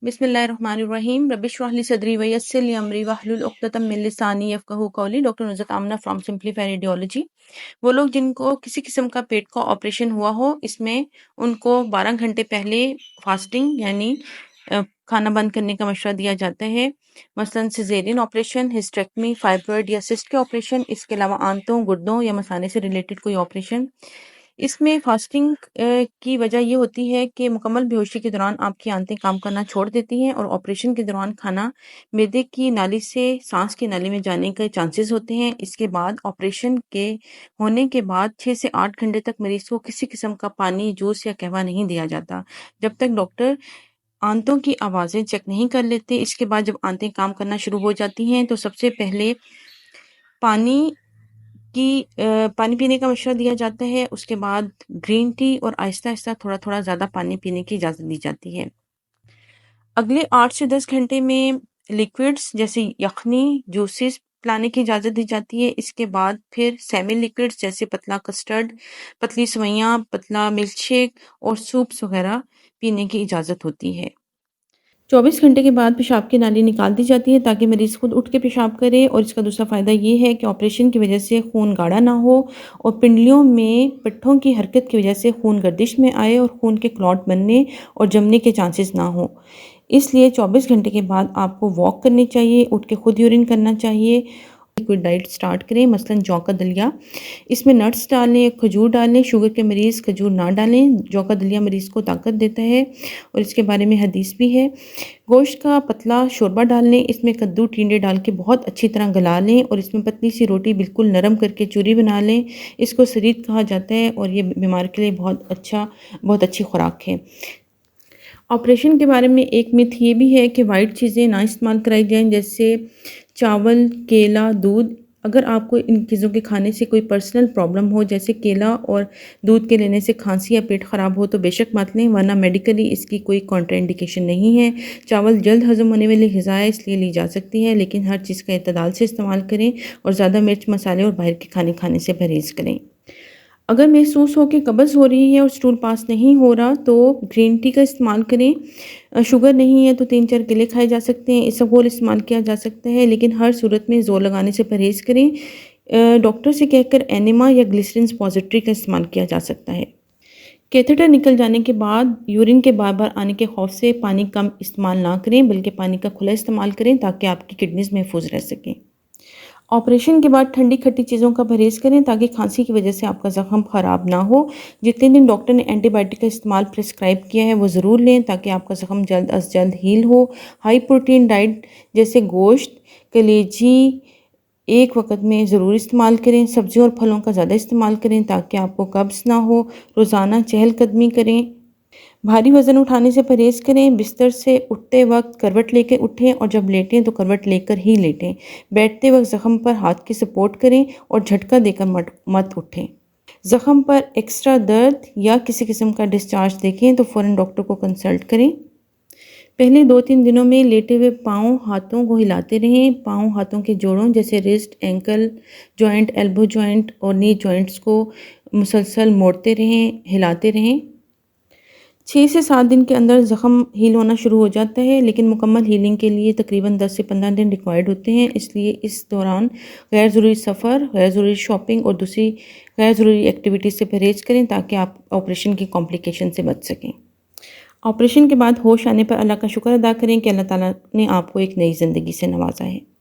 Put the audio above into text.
بسم اللہ الرحمن الرحیم رب اشرح لی صدری ویسر لی امری واحلل عقدۃ من لسانی یفقہوا قولی۔ Doctor Nusrat Amna from simplify radiology. وہ لوگ جن کو کسی قسم کا پیٹ کا آپریشن ہوا ہو، اس میں ان کو 12 گھنٹے پہلے فاسٹنگ یعنی کھانا بند کرنے کا مشورہ دیا جاتا ہے، مثلاً سیزیرین آپریشن، ہسٹریکٹمی، فائبرائڈ یا سسٹ کے آپریشن، اس کے علاوہ آنتوں، گردوں یا مثانے سے ریلیٹڈ کوئی آپریشن۔ اس میں فاسٹنگ کی وجہ یہ ہوتی ہے کہ مکمل بے ہوشی کے دوران آپ کی آنتیں کام کرنا چھوڑ دیتی ہیں، اور آپریشن کے دوران کھانا معدے کی نالی سے سانس کی نالی میں جانے کے چانسز ہوتے ہیں۔ اس کے بعد آپریشن کے ہونے کے بعد 6 سے 8 گھنٹے تک مریض کو کسی قسم کا پانی، جوس یا قہوہ نہیں دیا جاتا جب تک ڈاکٹر آنتوں کی آوازیں چیک نہیں کر لیتے۔ اس کے بعد جب آنتیں کام کرنا شروع ہو جاتی ہیں تو سب سے پہلے پانی پینے کا مشورہ دیا جاتا ہے، اس کے بعد گرین ٹی، اور آہستہ آہستہ تھوڑا تھوڑا زیادہ پانی پینے کی اجازت دی جاتی ہے۔ اگلے 8 سے 10 گھنٹے میں لیکوڈز جیسے یخنی، جوسز پلانے کی اجازت دی جاتی ہے۔ اس کے بعد پھر سیمی لیکوڈز جیسے پتلا کسٹرڈ، پتلی سوئیاں، پتلا ملک شیک اور سوپس وغیرہ پینے کی اجازت ہوتی ہے۔ 24 گھنٹے کے بعد پیشاب کی نالی نکال دی جاتی ہے تاکہ مریض خود اٹھ کے پیشاب کرے، اور اس کا دوسرا فائدہ یہ ہے کہ آپریشن کی وجہ سے خون گاڑھا نہ ہو اور پنڈلیوں میں پٹھوں کی حرکت کی وجہ سے خون گردش میں آئے اور خون کے کلاٹ بننے اور جمنے کے چانسز نہ ہوں۔ اس لیے 24 گھنٹے کے بعد آپ کو واک کرنی چاہیے، اٹھ کے خود یورین کرنا چاہیے۔ کوئی ڈائٹ سٹارٹ کریں، مثلاً جو کا دلیا، اس میں نٹس ڈالیں، کھجور ڈالیں۔ شوگر کے مریض کھجور نہ ڈالیں، جو کا دلیا مریض کو طاقت دیتا ہے اور اس کے بارے میں حدیث بھی ہے۔ گوشت کا پتلا شوربہ ڈال لیں، اس میں کدو ٹینڈے ڈال کے بہت اچھی طرح گلا لیں اور اس میں پتلی سی روٹی بالکل نرم کر کے چوری بنا لیں۔ اس کو سرید کہا جاتا ہے اور یہ بیمار کے لیے بہت اچھی خوراک ہے۔ آپریشن کے بارے میں ایک مت یہ بھی ہے کہ وائٹ چیزیں نہ استعمال کرائی جائیں، جیسے چاول، کیلا، دودھ۔ اگر آپ کو ان چیزوں کے کھانے سے کوئی پرسنل پرابلم ہو، جیسے کیلا اور دودھ کے لینے سے کھانسی یا پیٹ خراب ہو، تو بے شک مت لیں، ورنہ میڈیکلی اس کی کوئی کانٹرا انڈیکیشن نہیں ہے۔ چاول جلد ہضم ہونے والی غذا ہے، اس لیے لی جا سکتی ہے، لیکن ہر چیز کا اعتدال سے استعمال کریں اور زیادہ مرچ مسالے اور باہر کے کھانے کھانے سے پرہیز کریں۔ اگر محسوس ہو کہ قبض ہو رہی ہے اور سٹول پاس نہیں ہو رہا تو گرین ٹی کا استعمال کریں۔ شوگر نہیں ہے تو 3-4 کیلے کھائے جا سکتے ہیں، اسبگول استعمال کیا جا سکتا ہے، لیکن ہر صورت میں زور لگانے سے پرہیز کریں۔ ڈاکٹر سے کہہ کر اینیما یا گلیسرین سپوزیٹری کا استعمال کیا جا سکتا ہے۔ کیتھیٹر نکل جانے کے بعد یورین کے بار بار آنے کے خوف سے پانی کم استعمال نہ کریں، بلکہ پانی کا کھلا استعمال کریں تاکہ آپ کی کڈنیز محفوظ رہ سکیں۔ آپریشن کے بعد ٹھنڈی کھٹی چیزوں کا پرہیز کریں تاکہ کھانسی کی وجہ سے آپ کا زخم خراب نہ ہو۔ جتنے دن ڈاکٹر نے اینٹی بائیوٹک کا استعمال پرسکرائب کیا ہے وہ ضرور لیں تاکہ آپ کا زخم جلد از جلد ہیل ہو۔ ہائی پروٹین ڈائٹ جیسے گوشت، کلیجی ایک وقت میں ضرور استعمال کریں۔ سبزیوں اور پھلوں کا زیادہ استعمال کریں تاکہ آپ کو قبض نہ ہو۔ روزانہ چہل قدمی کریں۔ بھاری وزن اٹھانے سے پرہیز کریں۔ بستر سے اٹھتے وقت کروٹ لے کے اٹھیں اور جب لیٹیں تو کروٹ لے کر ہی لیٹیں۔ بیٹھتے وقت زخم پر ہاتھ کی سپورٹ کریں اور جھٹکا دے کر مت اٹھیں۔ زخم پر ایکسٹرا درد یا کسی قسم کا ڈسچارج دیکھیں تو فوراً ڈاکٹر کو کنسلٹ کریں۔ پہلے 2-3 دنوں میں لیٹے ہوئے پاؤں ہاتھوں کو ہلاتے رہیں۔ پاؤں ہاتھوں کے جوڑوں جیسے رسٹ، اینکل جوائنٹ، ایلبو جوائنٹ اور نی جوائنٹس کو مسلسل موڑتے رہیں، ہلاتے رہیں۔ 6 سے 7 دن کے اندر زخم ہیل ہونا شروع ہو جاتا ہے، لیکن مکمل ہیلنگ کے لیے تقریباً 10 سے 15 دن ریکوائرڈ ہوتے ہیں۔ اس لیے اس دوران غیر ضروری سفر، غیر ضروری شاپنگ اور دوسری غیر ضروری ایکٹیویٹیز سے پرہیز کریں تاکہ آپ آپریشن کی کمپلیکیشن سے بچ سکیں۔ آپریشن کے بعد ہوش آنے پر اللہ کا شکر ادا کریں کہ اللہ تعالیٰ نے آپ کو ایک نئی زندگی سے نوازا ہے۔